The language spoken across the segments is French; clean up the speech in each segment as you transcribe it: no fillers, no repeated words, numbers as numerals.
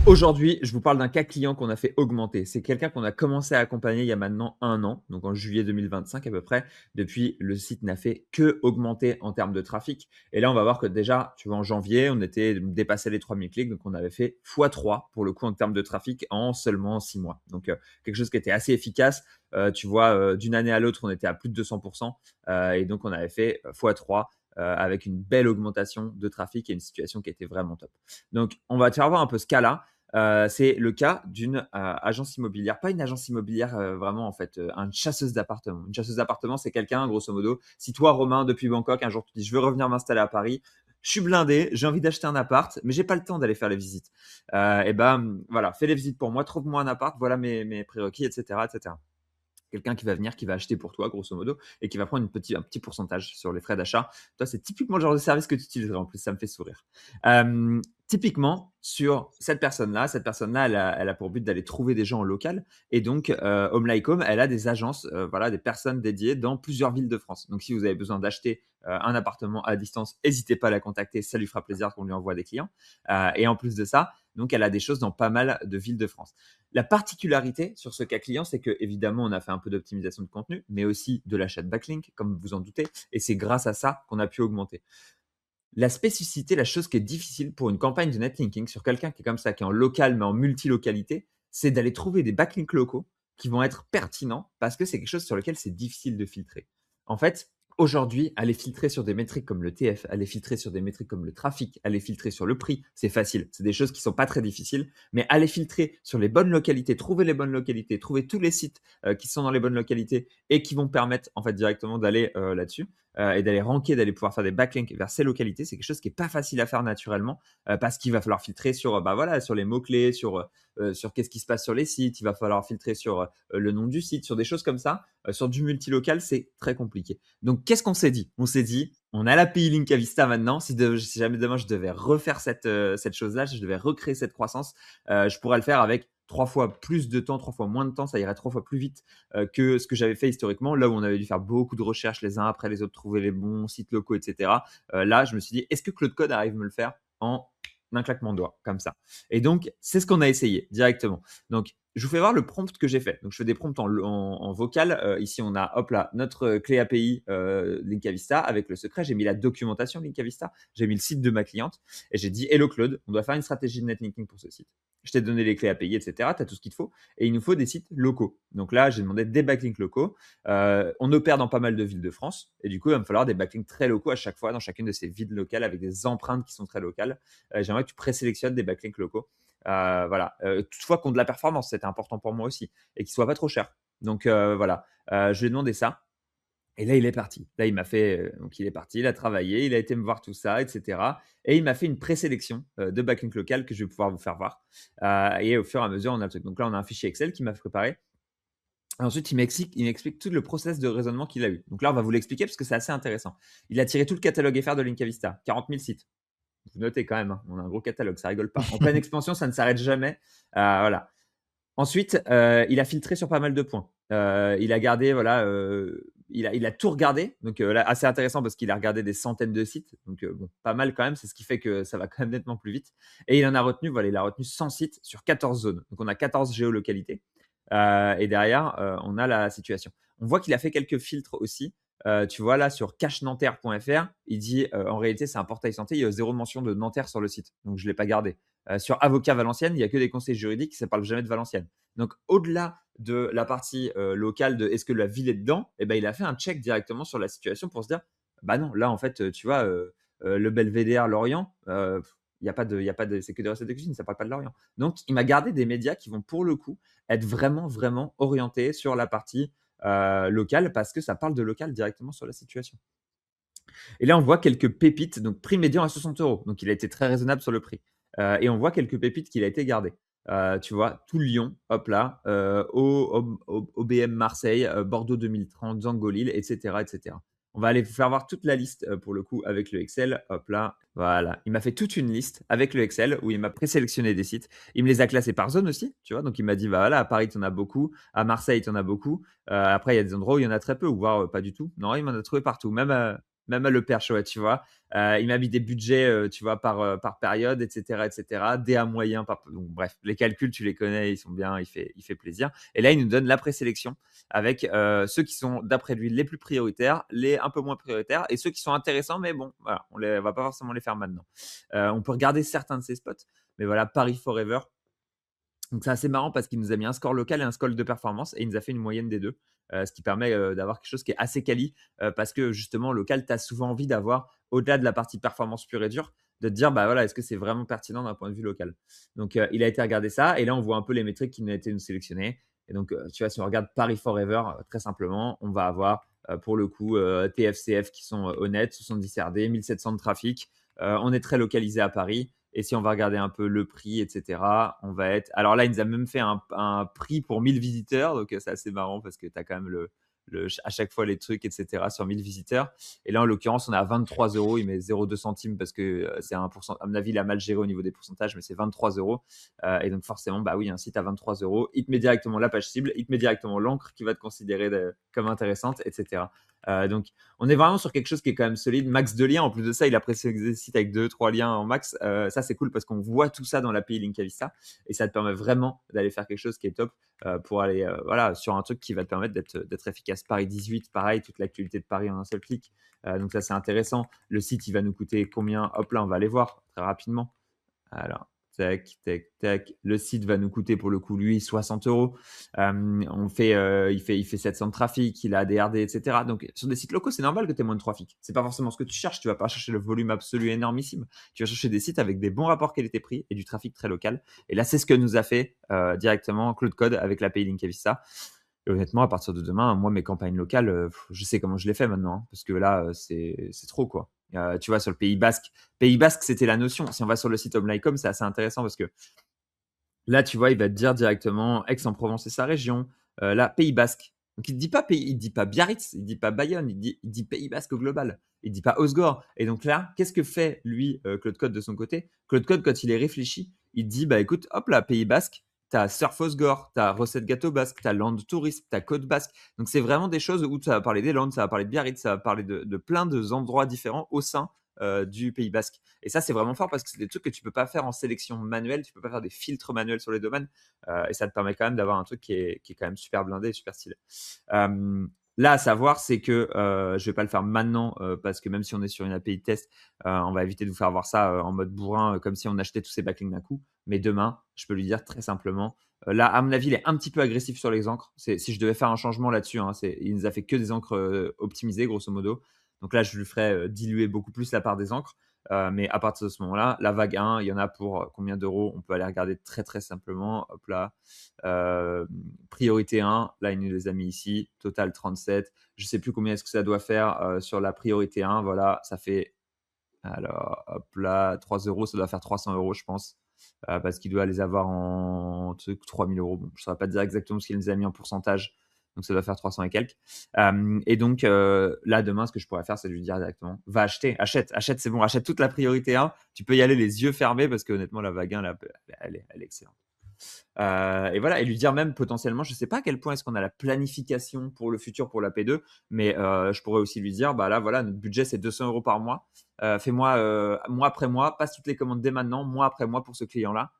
Aujourd'hui, je vous parle d'un cas client qu'on a fait augmenter. C'est quelqu'un qu'on a commencé à accompagner il y a maintenant 1 an, donc en juillet 2025 à peu près. Depuis, le site n'a fait que augmenter en termes de trafic. Et là, on va voir que déjà, tu vois, en janvier, on était dépassé les 3000 clics, donc on avait fait x3 pour le coup en termes de trafic en seulement 6 mois. Donc quelque chose qui était assez efficace. Tu vois, d'une année à l'autre, on était à plus de 200%, et donc on avait fait x3 avec une belle augmentation de trafic et une situation qui était vraiment top. Donc, on va te faire voir un peu ce cas-là. C'est le cas d'une agence immobilière, pas une agence immobilière vraiment en fait, une chasseuse d'appartements. Une chasseuse d'appartements, c'est quelqu'un, grosso modo, si toi, Romain, depuis Bangkok, un jour tu dis je veux revenir m'installer à Paris, je suis blindé, j'ai envie d'acheter un appart, mais j'ai pas le temps d'aller faire les visites. Et ben voilà, fais les visites pour moi, trouve-moi un appart, voilà mes prérequis, etc., etc. Quelqu'un qui va venir, qui va acheter pour toi, grosso modo, et qui va prendre un petit pourcentage sur les frais d'achat. Toi, c'est typiquement le genre de service que tu utiliserais en plus, ça me fait sourire. Typiquement, sur cette personne-là, elle a pour but d'aller trouver des gens en local. Et donc, Home Like Home, elle a des agences, voilà, des personnes dédiées dans plusieurs villes de France. Donc, si vous avez besoin d'acheter un appartement à distance, n'hésitez pas à la contacter, ça lui fera plaisir qu'on lui envoie des clients. Et en plus de ça, donc, elle a des choses dans pas mal de villes de France. La particularité sur ce cas client, c'est que évidemment, on a fait un peu d'optimisation de contenu, mais aussi de l'achat de backlink, comme vous en doutez, et c'est grâce à ça qu'on a pu augmenter. La spécificité, la chose qui est difficile pour une campagne de netlinking sur quelqu'un qui est comme ça, qui est en local mais en multilocalité, c'est d'aller trouver des backlinks locaux qui vont être pertinents parce que c'est quelque chose sur lequel c'est difficile de filtrer. En fait, aujourd'hui, aller filtrer sur des métriques comme le TF, aller filtrer sur des métriques comme le trafic, aller filtrer sur le prix, c'est facile. C'est des choses qui sont pas très difficiles, mais aller filtrer sur les bonnes localités, trouver les bonnes localités, trouver tous les sites qui sont dans les bonnes localités et qui vont permettre en fait directement d'aller là-dessus, et d'aller ranker, d'aller pouvoir faire des backlinks vers ces localités, c'est quelque chose qui est pas facile à faire naturellement parce qu'il va falloir filtrer sur, bah voilà, sur les mots-clés, sur qu'est-ce qui se passe sur les sites, il va falloir filtrer sur le nom du site, sur des choses comme ça. Sur du multilocal, c'est très compliqué. Donc, qu'est-ce qu'on s'est dit? On s'est dit, on a l'API Linkavista maintenant. Si jamais demain je devais refaire cette chose-là, si je devais recréer cette croissance, je pourrais le faire avec 3 fois plus de temps, 3 fois moins de temps, ça irait 3 fois plus vite que ce que j'avais fait historiquement, là où on avait dû faire beaucoup de recherches les uns après les autres, trouver les bons sites locaux, etc. Là, je me suis dit, est-ce que Claude Code arrive à me le faire en un claquement de doigts, comme ça? Et donc, c'est ce qu'on a essayé directement. Donc, je vous fais voir le prompt que j'ai fait. Donc, je fais des prompts en vocal. Ici, on a, hop là, notre clé API Linkavista avec le secret. J'ai mis la documentation Linkavista. J'ai mis le site de ma cliente et j'ai dit, hello Claude, on doit faire une stratégie de netlinking pour ce site. Je t'ai donné les clés API, etc. Tu as tout ce qu'il te faut et il nous faut des sites locaux. Donc là, j'ai demandé des backlinks locaux. On opère dans pas mal de villes de France et du coup, il va me falloir des backlinks très locaux à chaque fois dans chacune de ces villes locales avec des empreintes qui sont très locales. J'aimerais que tu présélectionnes des backlinks locaux. Voilà. Toutefois, qu'on de la performance, c'était important pour moi aussi et qu'ils soient pas trop chers. Donc voilà, je lui ai demandé ça. Et là, il est parti. Là, il m'a fait, donc il est parti, il a travaillé, il a été me voir tout ça, et cetera. Et il m'a fait une présélection de backlink local que je vais pouvoir vous faire voir. Et au fur et à mesure, on a le truc. Donc là, on a un fichier Excel qui m'a préparé. Et ensuite, il m'explique tout le process de raisonnement qu'il a eu. Donc là, on va vous l'expliquer parce que c'est assez intéressant. Il a tiré tout le catalogue FR de Linkavista, 40 000 sites. Vous notez quand même, hein, on a un gros catalogue, ça rigole pas. En pleine expansion, ça ne s'arrête jamais. Voilà. Ensuite, il a filtré sur pas mal de points. Il a gardé, voilà, il a tout regardé. Donc là, assez intéressant parce qu'il a regardé des centaines de sites. Donc bon, pas mal quand même. C'est ce qui fait que ça va quand même nettement plus vite. Et il en a retenu, voilà, il a retenu 100 sites sur 14 zones. Donc on a 14 géolocalités. Et derrière, on a la situation. On voit qu'il a fait quelques filtres aussi. Tu vois là sur cachenanterre.fr, il dit en réalité c'est un portail santé, il y a zéro mention de Nanterre sur le site, donc je ne l'ai pas gardé. Sur Avocat Valenciennes, il n'y a que des conseils juridiques, ça ne parle jamais de Valenciennes. Donc au-delà de la partie locale de est-ce que la ville est dedans, eh ben, il a fait un check directement sur la situation pour se dire bah non, là en fait, tu vois, le Belvédère, Lorient, il n'y a pas de, c'est que des recettes de cuisine, ça ne parle pas de Lorient. Donc il m'a gardé des médias qui vont pour le coup être vraiment, vraiment orientés sur la partie locale parce que ça parle de local directement sur la situation. Et là, on voit quelques pépites. Donc, prix médian à 60 euros. Donc, il a été très raisonnable sur le prix. Et on voit quelques pépites qu'il a été gardé. Tu vois, tout Lyon, hop là, OBM Marseille, Bordeaux 2030, Zango Lille, etc., etc. On va aller vous faire voir toute la liste pour le coup avec le Excel. Hop là, voilà. Il m'a fait toute une liste avec le Excel où il m'a présélectionné des sites. Il me les a classés par zone aussi, tu vois. Donc il m'a dit, bah voilà, à Paris, tu en as beaucoup. À Marseille, tu en as beaucoup. Après, il y a des endroits où il y en a très peu, ou voire pas du tout. Non, il m'en a trouvé partout. Même même à Le Perche, ouais, tu vois. Il m'a mis des budgets, tu vois, par période, etc., etc., DA moyen. Donc, bref, les calculs, tu les connais, ils sont bien, il fait plaisir. Et là, il nous donne la présélection avec ceux qui sont, d'après lui, les plus prioritaires, les un peu moins prioritaires et ceux qui sont intéressants, mais bon, voilà, on ne va pas forcément les faire maintenant. On peut regarder certains de ces spots, mais voilà, Paris Forever. Donc c'est assez marrant parce qu'il nous a mis un score local et un score de performance et il nous a fait une moyenne des deux, ce qui permet d'avoir quelque chose qui est assez quali parce que justement, local, tu as souvent envie d'avoir, au-delà de la partie performance pure et dure, de te dire, bah voilà, est-ce que c'est vraiment pertinent d'un point de vue local. Donc il a été regarder ça et là, on voit un peu les métriques qui nous ont été nous sélectionnées. Et donc, tu vois, si on regarde Paris Forever, très simplement, on va avoir pour le coup TFCF qui sont honnêtes, 70 RD, 1700 de trafic. On est très localisé à Paris. Et si on va regarder un peu le prix, etc., on va être. Alors là, il nous a même fait un prix pour 1000 visiteurs. Donc, c'est assez marrant parce que tu as quand même à chaque fois les trucs, etc., sur 1000 visiteurs. Et là, en l'occurrence, on est à 23 euros. Il met 0,2 centimes parce que c'est 1%. À mon avis, il a mal géré au niveau des pourcentages, mais c'est 23 euros. Et donc, forcément, bah oui, un site à 23 euros, il te met directement la page cible, il te met directement l'encre qui va te considérer comme intéressante, etc. Donc, on est vraiment sur quelque chose qui est quand même solide. Max de liens. En plus de ça, il a précisé le site avec 2-3 liens en max. Ça, c'est cool parce qu'on voit tout ça dans l'API Linkavista et ça te permet vraiment d'aller faire quelque chose qui est top pour aller voilà, sur un truc qui va te permettre d'être efficace. Paris 18, pareil, toute l'actualité de Paris en un seul clic. Donc, ça, c'est intéressant. Le site, il va nous coûter combien? Hop là, on va aller voir très rapidement. Alors, tac, tac, tac. Le site va nous coûter pour le coup, lui, 60 euros. Il fait 700 de trafic, il a des RD, etc. Donc, sur des sites locaux, c'est normal que tu aies moins de trafic. C'est pas forcément ce que tu cherches. Tu vas pas chercher le volume absolu énormissime. Tu vas chercher des sites avec des bons rapports qualité-prix et du trafic très local. Et là, c'est ce que nous a fait directement Claude Code avec l'API Linkavista. Et honnêtement, à partir de demain, moi, mes campagnes locales, je sais comment je les fais maintenant. Parce que là, c'est trop, quoi. Tu vois, sur le Pays Basque, c'était la notion. Si on va sur le site Omnicom, c'est assez intéressant parce que là, tu vois, il va te dire directement Aix-en-Provence et sa région. Là, Pays Basque. Donc, il dit pas Biarritz, il dit pas Bayonne, il dit Pays Basque au global. Il dit pas Osgore. Et donc là, qu'est-ce que fait lui, Claude Code de son côté? Claude Code, quand il est réfléchi, il dit bah écoute, hop là, Pays Basque, t'as Surf Osgore, t'as Recette Gâteau Basque, t'as Land Tourisme, t'as Côte Basque. Donc c'est vraiment des choses où ça va parler des Landes, ça va parler de Biarritz, ça va parler de plein d'endroits différents au sein du Pays Basque. Et ça, c'est vraiment fort parce que c'est des trucs que tu peux pas faire en sélection manuelle, tu peux pas faire des filtres manuels sur les domaines, et ça te permet quand même d'avoir un truc qui est quand même super blindé et super stylé. Là, à savoir, c'est que je vais pas le faire maintenant parce que même si on est sur une API de test, on va éviter de vous faire voir ça en mode bourrin, comme si on achetait tous ces backlinks d'un coup. Mais demain, je peux lui dire très simplement, là, à mon avis, il est un petit peu agressif sur les encres. Si je devais faire un changement là-dessus, hein, il nous a fait que des encres optimisées, grosso modo. Donc là, je lui ferais diluer beaucoup plus la part des encres. Mais à partir de ce moment-là, la vague 1, il y en a pour combien d'euros? On peut aller regarder très très simplement. Hop là. Priorité 1, là, il nous les a mis ici. Total 37. Je ne sais plus combien est-ce que ça doit faire sur la priorité 1. Voilà, ça fait. Alors, hop là, 3 euros, ça doit faire 300 euros, je pense. Parce qu'il doit les avoir en truc 3000 euros. Bon, je ne saurais pas dire exactement ce qu'il nous a mis en pourcentage. Donc, ça doit faire 300 et quelques. Et donc, là, demain, ce que je pourrais faire, c'est de lui dire directement va acheter, achète, c'est bon, achète toute la priorité 1. Tu peux y aller les yeux fermés parce que, honnêtement, la vague 1, là, elle est excellente. Et voilà, et lui dire même potentiellement, je ne sais pas à quel point est-ce qu'on a la planification pour le futur pour la P2, mais je pourrais aussi lui dire, bah là, voilà, notre budget, c'est 200 euros par mois. Fais-moi mois après mois, passe toutes les commandes dès maintenant, mois après mois pour ce client-là,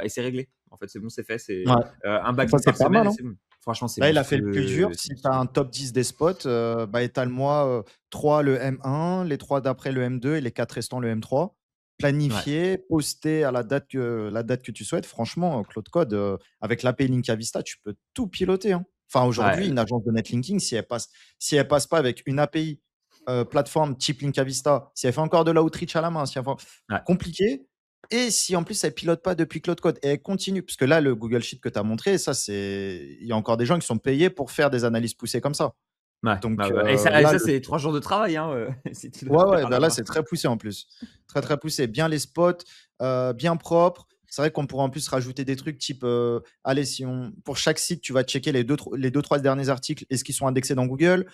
et c'est réglé. En fait, c'est bon, c'est fait. C'est Ouais, un ça backlink c'est par pas semaine mal, et hein. c'est bon. Franchement, c'est Là, il a fait le plus dur. monstrueux. C'est Si tu as monstrueux. un top 10 des spots, bah, étale-moi 3 le M1, les 3 d'après le M2 et les 4 restants le M3. Ouais, Planifié, posté à la date que tu souhaites. Franchement, Claude Code, avec l'API Linkavista, tu peux tout piloter, hein. Enfin, aujourd'hui, ouais, une agence de netlinking, si elle passe pas avec une API plateforme type Linkavista, si elle fait encore de l'outreach à la main, si elle fait ouais, compliqué. Et si en plus elle pilote pas depuis Claude Code et elle continue, parce que là, le Google Sheet que tu as montré, ça, il y a encore des gens qui sont payés pour faire des analyses poussées comme ça. ouais, Donc ouais, ouais. Et ça, là, c'est 3 jours de travail, hein, si tu dois ouais, le ouais, faire bah là, là-bas. c'est très poussé en plus. Très, Ouais, très poussé. Bien les spots, bien propre. C'est vrai qu'on pourrait en plus rajouter des trucs type, allez, pour chaque site, tu vas checker les deux, trois derniers articles, est-ce qu'ils sont indexés dans Google.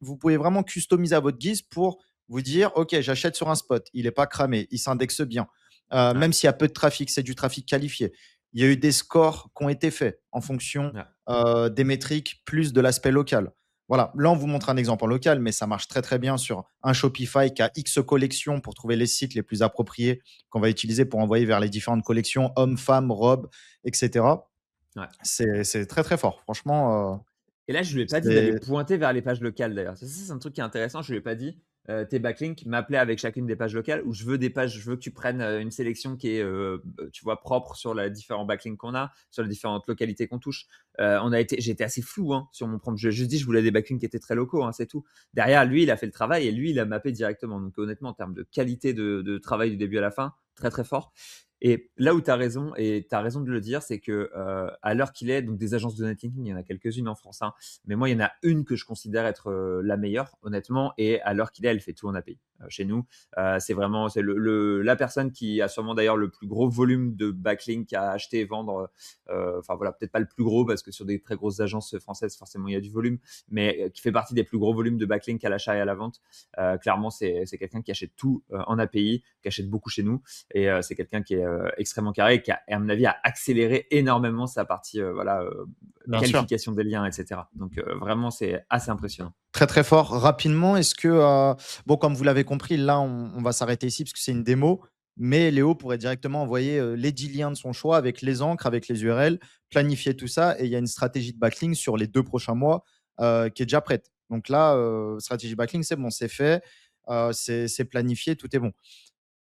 Vous pouvez vraiment customiser à votre guise pour vous dire, OK, j'achète sur un spot, il n'est pas cramé, il s'indexe bien. ouais, Même s'il y a peu de trafic, c'est du trafic qualifié. Il y a eu des scores qui ont été faits en fonction ouais. des métriques plus de l'aspect local. Voilà, là, on vous montre un exemple en local, mais ça marche très, très bien sur un Shopify qui a X collections pour trouver les sites les plus appropriés qu'on va utiliser pour envoyer vers les différentes collections hommes, femmes, robes, et cetera. Ouais. C'est très, très fort. Franchement, Et là, je lui ai pas dit d'aller c'est pointer vers les pages locales d'ailleurs. Ça, c'est un truc qui est intéressant. Je lui ai pas dit, tes backlinks, m'appeler avec chacune des pages locales ou je veux des pages, je veux que tu prennes une sélection qui est, tu vois, propre sur les différents backlinks qu'on a, sur les différentes localités qu'on touche. J'ai été assez flou hein, sur mon prompt. Je lui ai juste dit, je voulais des backlinks qui étaient très locaux, hein, c'est tout. Derrière, lui, il a fait le travail et lui, il a mappé directement. Donc honnêtement, en termes de qualité de travail du début à la fin, très très fort. Et là où tu as raison, et tu as raison de le dire, c'est que à l'heure qu'il est, donc des agences de netlinking, il y en a quelques-unes en France, hein, mais moi, il y en a une que je considère être la meilleure, honnêtement, et à l'heure qu'il est, elle fait tout en API. Chez nous, c'est vraiment la personne qui a sûrement d'ailleurs le plus gros volume de backlink à acheter et vendre. Enfin voilà, peut-être pas le plus gros parce que sur des très grosses agences françaises, forcément, il y a du volume, mais qui fait partie des plus gros volumes de backlink à l'achat et à la vente. Clairement, c'est quelqu'un qui achète tout en API, qui achète beaucoup chez nous, et c'est quelqu'un qui est extrêmement carré et qui, à mon avis, a accéléré énormément sa partie bien sûr. qualification des liens, etc. Donc vraiment, c'est assez impressionnant. Très, très fort. Rapidement, est-ce que, bon, comme vous l'avez compris, là, on va s'arrêter ici parce que c'est une démo, mais Léo pourrait directement envoyer, les 10 liens de son choix avec les encres, avec les URL, planifier tout ça et il y a une stratégie de backlink sur les 2 prochains mois, qui est déjà prête. Donc là, stratégie backlink, c'est bon, c'est fait, c'est planifié, tout est bon.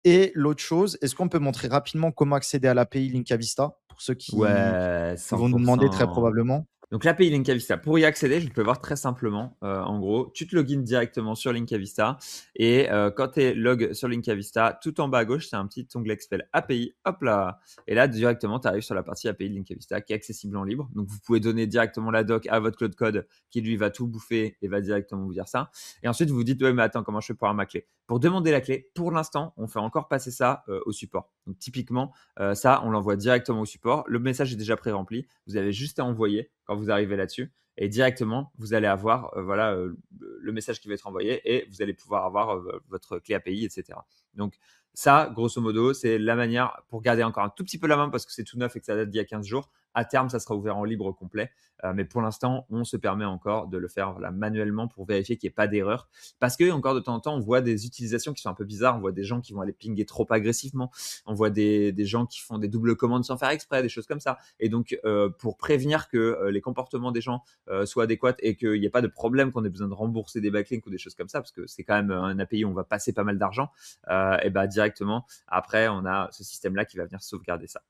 Et l'autre chose, est-ce qu'on peut montrer rapidement comment accéder à l'API Linkavista pour ceux Ouais, qui vont nous demander très 100%. probablement? Donc l'API Linkavista, pour y accéder, je peux voir très simplement. En gros, tu te logines directement sur Linkavista et quand tu es log sur Linkavista, tout en bas à gauche, c'est un petit onglet qui s'appelle API. Hop là. Et là, directement, tu arrives sur la partie API de Linkavista qui est accessible en libre. Donc vous pouvez donner directement la doc à votre Cloud Code qui lui va tout bouffer et va directement vous dire ça. Et ensuite, vous vous dites, ouais, mais attends, comment je fais pour avoir ma clé? Pour demander la clé, pour l'instant, on fait encore passer ça au support. Donc typiquement, ça, on l'envoie directement au support. Le message est déjà pré-rempli. Vous avez juste à envoyer quand vous arrivez là-dessus. Et directement, vous allez avoir le message qui va être envoyé et vous allez pouvoir avoir votre clé API, etc. Donc, ça, grosso modo, c'est la manière pour garder encore un tout petit peu la main parce que c'est tout neuf et que ça date d'il y a 15 jours. À terme, ça sera ouvert en libre complet. Mais pour l'instant, on se permet encore de le faire manuellement pour vérifier qu'il n'y ait pas d'erreur. Parce que, encore de temps en temps, on voit des utilisations qui sont un peu bizarres. On voit des gens qui vont aller pinguer trop agressivement. On voit des gens qui font des doubles commandes sans faire exprès, des choses comme ça. Et donc, pour prévenir que les comportements des gens soient adéquats et qu'il n'y ait pas de problème qu'on ait besoin de rembourser des backlinks ou des choses comme ça, parce que c'est quand même un API où on va passer pas mal d'argent, et bah directement, après, on a ce système-là qui va venir sauvegarder ça.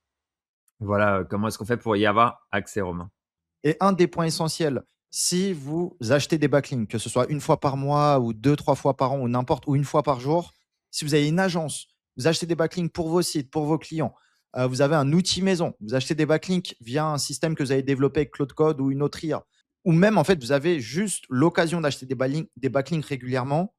Voilà comment est-ce qu'on fait pour y avoir accès, Romain. Et un des points essentiels, si vous achetez des backlinks, que ce soit une fois par mois ou 2-3 fois par an ou n'importe, ou une fois par jour, si vous avez une agence, vous achetez des backlinks pour vos sites, pour vos clients, vous avez un outil maison, vous achetez des backlinks via un système que vous avez développé avec Cloud Code ou une autre IA, ou même en fait, vous avez juste l'occasion d'acheter des backlinks régulièrement,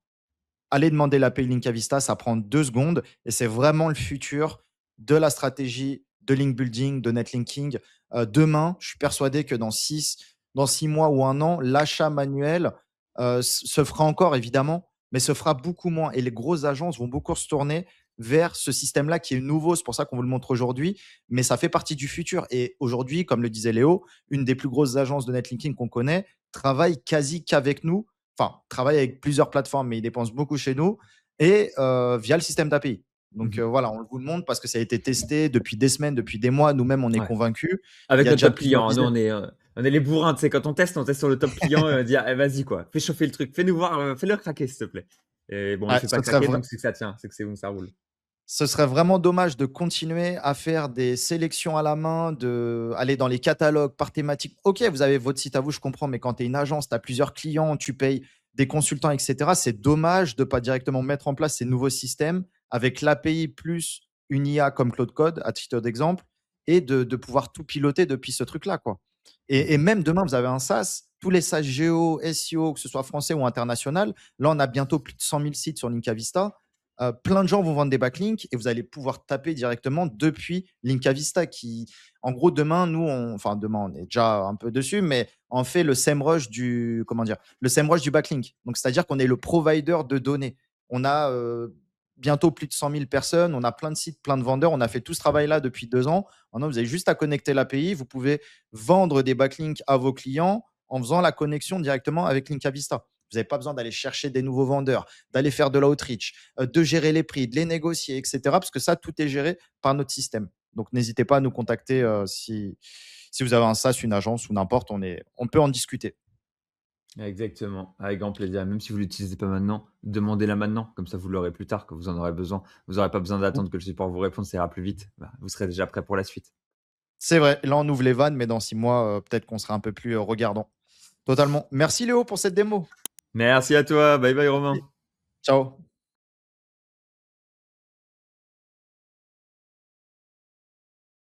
allez demander l'API Linkavista, ça prend 2 secondes et c'est vraiment le futur de la stratégie de link building, de netlinking. Demain, je suis persuadé que dans 6 mois ou un an, l'achat manuel, se fera encore évidemment, mais se fera beaucoup moins et les grosses agences vont beaucoup se tourner vers ce système-là qui est nouveau. C'est pour ça qu'on vous le montre aujourd'hui, mais ça fait partie du futur et aujourd'hui, comme le disait Léo, une des plus grosses agences de netlinking qu'on connaît travaille quasi qu'avec nous, enfin, travaille avec plusieurs plateformes, mais ils dépensent beaucoup chez nous et via le système d'API. Donc Mhm. voilà, on vous le montre parce que ça a été testé depuis des semaines, depuis des mois. Nous-mêmes, on est Ouais. convaincus. Il y Avec a notre déjà top plusieurs client, hein. Nous, business. on est les bourrins, tu sais, quand on teste sur le top client et on dit, eh, vas-y, quoi, fais chauffer le truc, fais-nous voir, fais-le craquer, s'il te plaît. Et bon, il Ouais, fait pas craquer, donc c'est que ça tient, c'est que c'est bon, ça roule. ce serait vraiment dommage de continuer à faire des sélections à la main, de aller dans les catalogues par thématique. OK, vous avez votre site à vous, je comprends, mais quand tu es une agence, tu as plusieurs clients, tu payes des consultants, et cetera. C'est dommage de pas directement mettre en place ces nouveaux systèmes avec l'API plus une IA comme Claude Code, à titre d'exemple, et de pouvoir tout piloter depuis ce truc-là, quoi. Et Mhm. même demain, vous avez un SaaS, tous les SaaS géo, SEO, que ce soit français ou international. Là, on a bientôt plus de 100 000 sites sur Linkavista. Plein de gens vont vendre des backlinks et vous allez pouvoir taper directement depuis Linkavista qui, en gros, demain, enfin, demain, on est déjà un peu dessus, mais on fait le SEMrush comment dire, le SEMrush du backlink. Donc, c'est-à-dire qu'on est le provider de données. On a bientôt plus de 100 000 personnes, on a plein de sites, plein de vendeurs. On a fait tout ce travail-là depuis 2 ans. Maintenant, vous avez juste à connecter l'API. Vous pouvez vendre des backlinks à vos clients en faisant la connexion directement avec Linkavista. Vous n'avez pas besoin d'aller chercher des nouveaux vendeurs, d'aller faire de l'outreach, de gérer les prix, de les négocier, etc. Parce que ça, tout est géré par notre système. Donc, n'hésitez pas à nous contacter si vous avez un SaaS, une agence ou n'importe, on peut en discuter. Exactement, avec grand plaisir. Même si vous l'utilisez pas maintenant, demandez-la maintenant, comme ça vous l'aurez plus tard quand vous en aurez besoin. Vous n'aurez pas besoin d'attendre que le support vous réponde, ça ira plus vite. Bah, vous serez déjà prêt pour la suite. C'est vrai, là, on ouvre les vannes, mais dans 6 mois, peut-être qu'on sera un peu plus regardant. Totalement. Merci Léo pour cette démo. Merci à toi, bye bye Romain. Ciao.